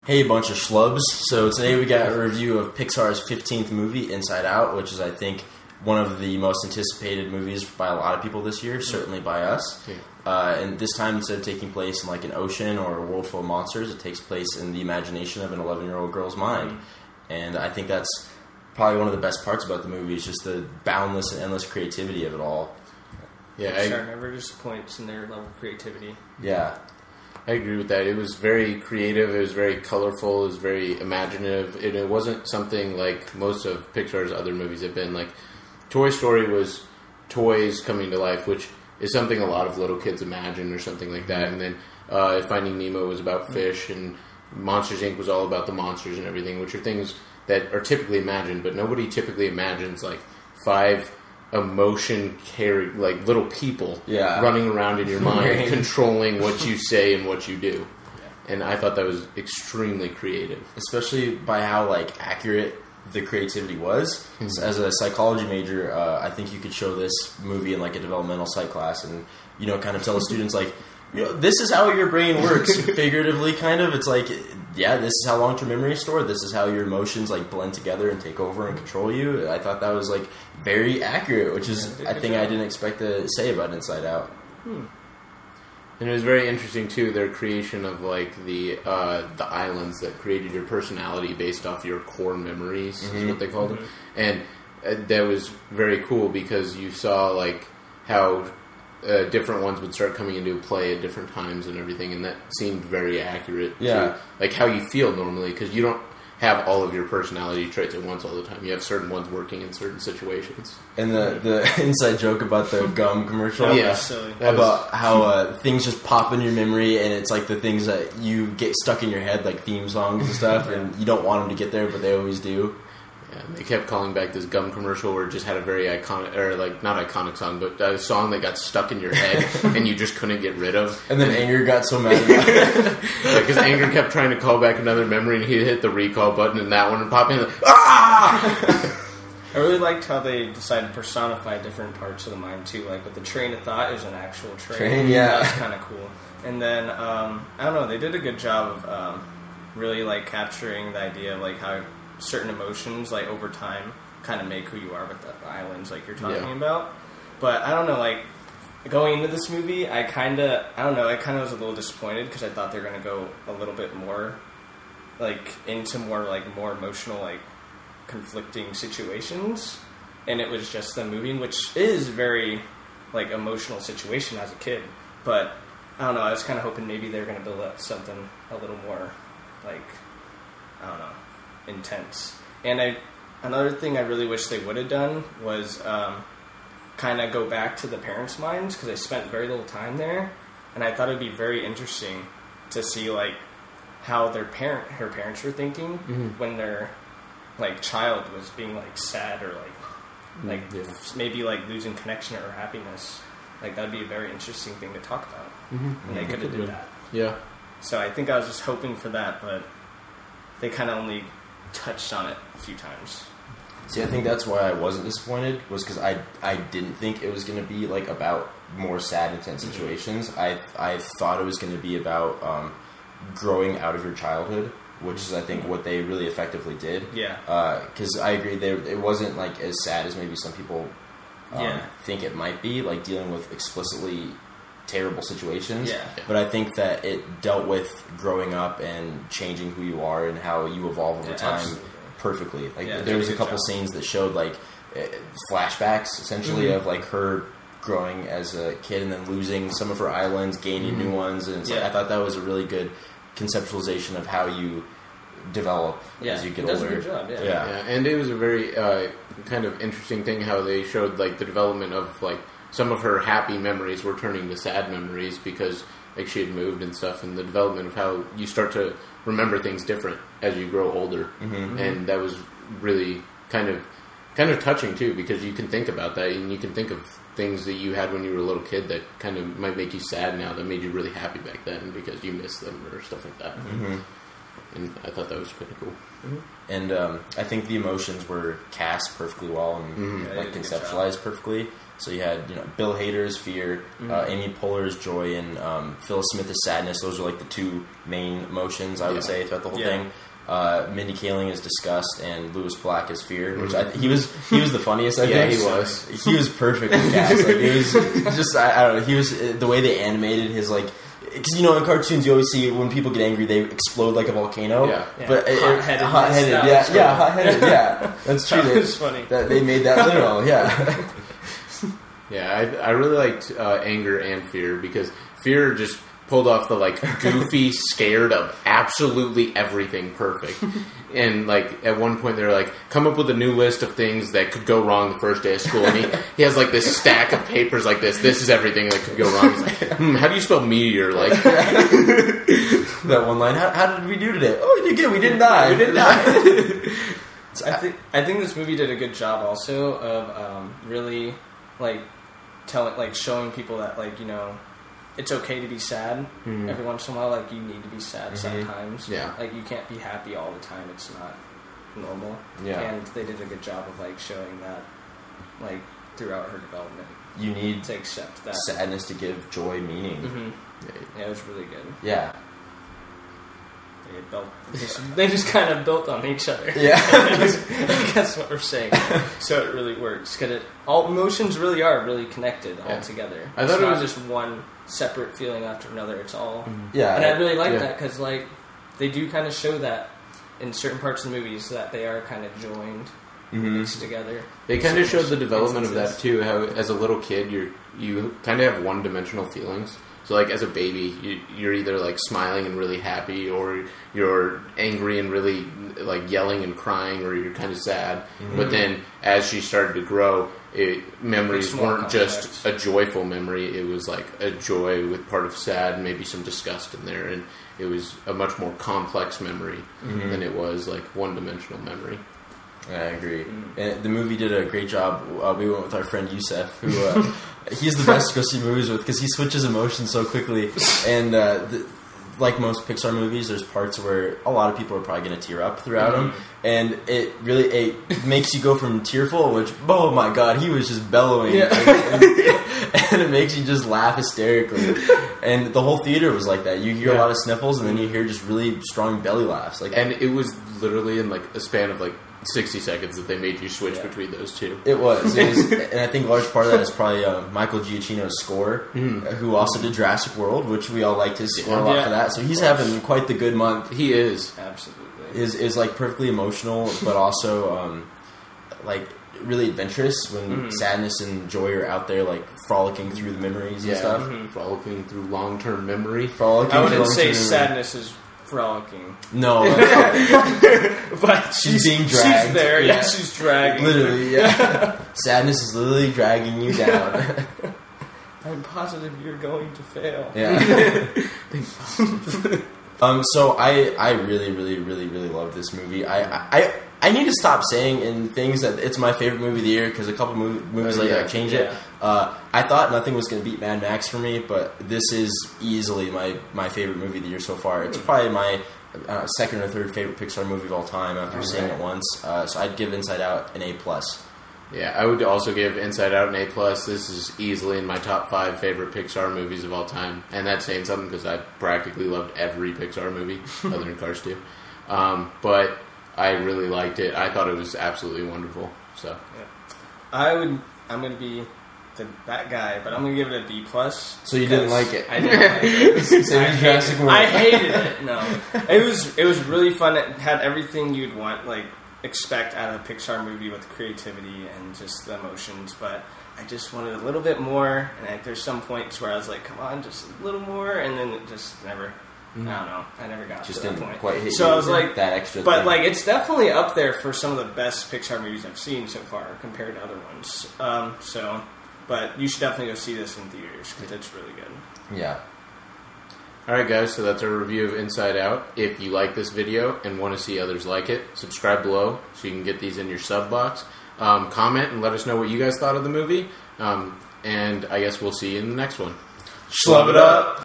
Hey, bunch of schlubs. So today we got a review of Pixar's 15th movie, Inside Out, which is, I think, one of the most anticipated movies by a lot of people this year, certainly by us. And this time, instead of taking place in like an ocean or a world full of monsters, it takes place in the imagination of an 11-year-old girl's mind. And I think that's probably one of the best parts about the movie, is just the boundless and endless creativity of it all. Yeah, Pixar never disappoints in their level of creativity. Yeah. I agree with that. It was very creative, it was very colorful, it was very imaginative. It wasn't something like most of Pixar's other movies have been. Like, Toy Story was toys coming to life, which is something a lot of little kids imagine or something like that. And then Finding Nemo was about fish, and Monsters, Inc. was all about the monsters and everything, which are things that are typically imagined, but nobody typically imagines, like, 5 emotion-carried, like, little people running around in your mind, controlling what you say and what you do. And I thought that was extremely creative. Especially by how, like, accurate the creativity was. As a psychology major, I think you could show this movie in, like, a developmental psych class and, you know, kind of tell the students, like, you know, this is how your brain works, figuratively, kind of. It's like, yeah, this is how long-term memory is stored. This is how your emotions, like, blend together and take over and control you. I thought that was, like, very accurate, which is a thing I didn't expect to say about Inside Out. And it was very interesting, too, their creation of, like, the islands that created your personality based off your core memories, is what they called them. And that was very cool because you saw, like, how different ones would start coming into play at different times and everything, and that seemed very accurate to, like, how you feel normally, because you don't have all of your personality traits at once all the time. You have certain ones working in certain situations. And the inside joke about the gum commercial, Silly. about how things just pop in your memory, and it's like the things that you get stuck in your head, like theme songs and stuff, and you don't want them to get there, but they always do. Yeah, they kept calling back this gum commercial where it just had a very iconic, or like, not iconic song, but a song that got stuck in your head and you just couldn't get rid of. And then Anger got so mad about it. Because Anger kept trying to call back another memory, and he hit the recall button, and that one would pop in, like, ah! I really liked how they decided to personify different parts of the mind, too. Like, with the train of thought, it was an actual train. That was kind of cool. And then, I don't know, they did a good job of really, like, capturing the idea of, like, how certain emotions, like, over time kind of make who you are with the islands, like you're talking about. But I don't know, like, going into this movie, I kind of was a little disappointed because I thought they were going to go a little bit more, like, into more emotional, like, conflicting situations. And it was just them moving, which is very, like, emotional situation as a kid. But I don't know, I was kind of hoping maybe they were going to build up something a little more, like, I don't know, intense. And another thing I really wish they would have done was kind of go back to the parents' minds, because they spent very little time there, and I thought it would be very interesting to see, like, how her parents were thinking when their, like, child was being, like, sad or maybe, like, losing connection or happiness. Like, that'd be a very interesting thing to talk about. And they could have did that. Yeah. So I think I was just hoping for that, but they kind of only touched on it a few times. See, I think that's why I wasn't disappointed, was because I didn't think it was going to be, like, about more sad, intense situations. I thought it was going to be about growing out of your childhood, which is, I think, what they really effectively did. Yeah. Because I agree, it wasn't, like, as sad as maybe some people think it might be, like, dealing with explicitly terrible situations. Yeah. But I think that it dealt with growing up and changing who you are and how you evolve over time perfectly. Like, there was a couple scenes that showed, like, flashbacks, essentially, of, like, her growing as a kid and then losing some of her islands, gaining new ones. And it's like, I thought that was a really good conceptualization of how you develop as you get older. Does a good job, And it was a very kind of interesting thing how they showed, like, the development of, like, some of her happy memories were turning to sad memories because, like, she had moved and stuff, and the development of how you start to remember things different as you grow older. And that was really kind of touching, too, because you can think about that, and you can think of things that you had when you were a little kid that kind of might make you sad now that made you really happy back then because you miss them or stuff like that. And I thought that was pretty cool. And I think the emotions were cast perfectly well and like conceptualized perfectly. So you had Bill Hader's fear, Amy Poehler's joy, and Phil Smith's sadness. Those are like the two main emotions I would say throughout the whole thing. Mindy Kaling is disgust, and Louis Black is fear. Which he was the funniest. I think he was. He was perfect in cast. Like it was just I don't know. He was the way they animated his like. Because in cartoons you always see when people get angry they explode like a volcano. Yeah. But hot-headed. Hot-headed. Yeah, that's true. It's funny that they made that literal. Yeah. Yeah, I really liked anger and fear because fear just pulled off the like goofy, scared of absolutely everything perfect. And like at one point they're like, come up with a new list of things that could go wrong the first day of school. And he has like this stack of papers like this. This is everything that could go wrong. He's like, how do you spell meteor? Like that one line. How did we do today? Oh, we did good. We didn't die. I think this movie did a good job also of really like showing people that it's okay to be sad every once in a while. Like you need to be sad sometimes. Yeah. Like you can't be happy all the time. It's not normal. Yeah. And they did a good job of showing that throughout her development. You need to accept that sadness to give joy meaning. Yeah, it was really good. Yeah. They just kind of built on each other. Yeah. That's what we're saying. So it really works because all emotions really are really connected all together. I thought it's it not was just one separate feeling after another. It's all yeah. And I really like that because they do kind of show that in certain parts of the movies that they are kind of joined, mixed together. They kind of showed the development of that too. How as a little kid you kind of have one-dimensional feelings. So, as a baby, you're either, smiling and really happy, or you're angry and really, yelling and crying, or you're kind of sad. But then, as she started to grow, memories weren't just a joyful memory. It was, a joy with part of sad and maybe some disgust in there. And it was a much more complex memory than it was, one-dimensional memory. I agree. And the movie did a great job. We went with our friend Youssef, who he's the best to go see movies with because he switches emotions so quickly. And like most Pixar movies, there's parts where a lot of people are probably going to tear up throughout them. And it makes you go from tearful, which, oh my god, he was just bellowing. Yeah. And it makes you just laugh hysterically. And the whole theater was like that. You hear a lot of sniffles, and then you hear just really strong belly laughs. And it was literally in a span of 60 seconds that they made you switch between those two. It was. And I think a large part of that is probably Michael Giacchino's score, who also did Jurassic World, which we all liked his score a lot for that. So he's having quite the good month. He is. Absolutely. Is perfectly emotional, but also really adventurous when sadness and joy are out there, frolicking through the memories and stuff. Frolicking through long-term memory. I wouldn't say sadness is frolicking. No. But she's being dragged. She's there, she's dragging. Literally, yeah. Sadness is literally dragging you down. I'm positive you're going to fail. Yeah. So I really, really, really, really love this movie. I need to stop saying in things that it's my favorite movie of the year because a couple movies later I change it. I thought nothing was going to beat Mad Max for me, but this is easily my favorite movie of the year so far. It's probably my second or third favorite Pixar movie of all time after seeing it once. So I'd give Inside Out an A+. Yeah, I would also give Inside Out an A+. This is easily in my top 5 favorite Pixar movies of all time. And that's saying something because I practically loved every Pixar movie other than Cars 2. But I really liked it. I thought it was absolutely wonderful. So, I'm going to be that guy, but I'm going to give it a B+. So you didn't like it? I didn't like it. I hated it. No. It was really fun. It had everything you'd want, expect out of a Pixar movie with creativity and just the emotions, but I just wanted a little bit more, and there's some points where I was like, come on, just a little more, and then it just never, I don't know, I never got just to that didn't point. Quite hit so you I was like, that extra but thing. it's definitely up there for some of the best Pixar movies I've seen so far compared to other ones. But you should definitely go see this in theaters because it's really good. Yeah. Alright guys, so that's our review of Inside Out. If you like this video and want to see others like it, subscribe below so you can get these in your sub box. Comment and let us know what you guys thought of the movie. And I guess we'll see you in the next one. Schlub it up!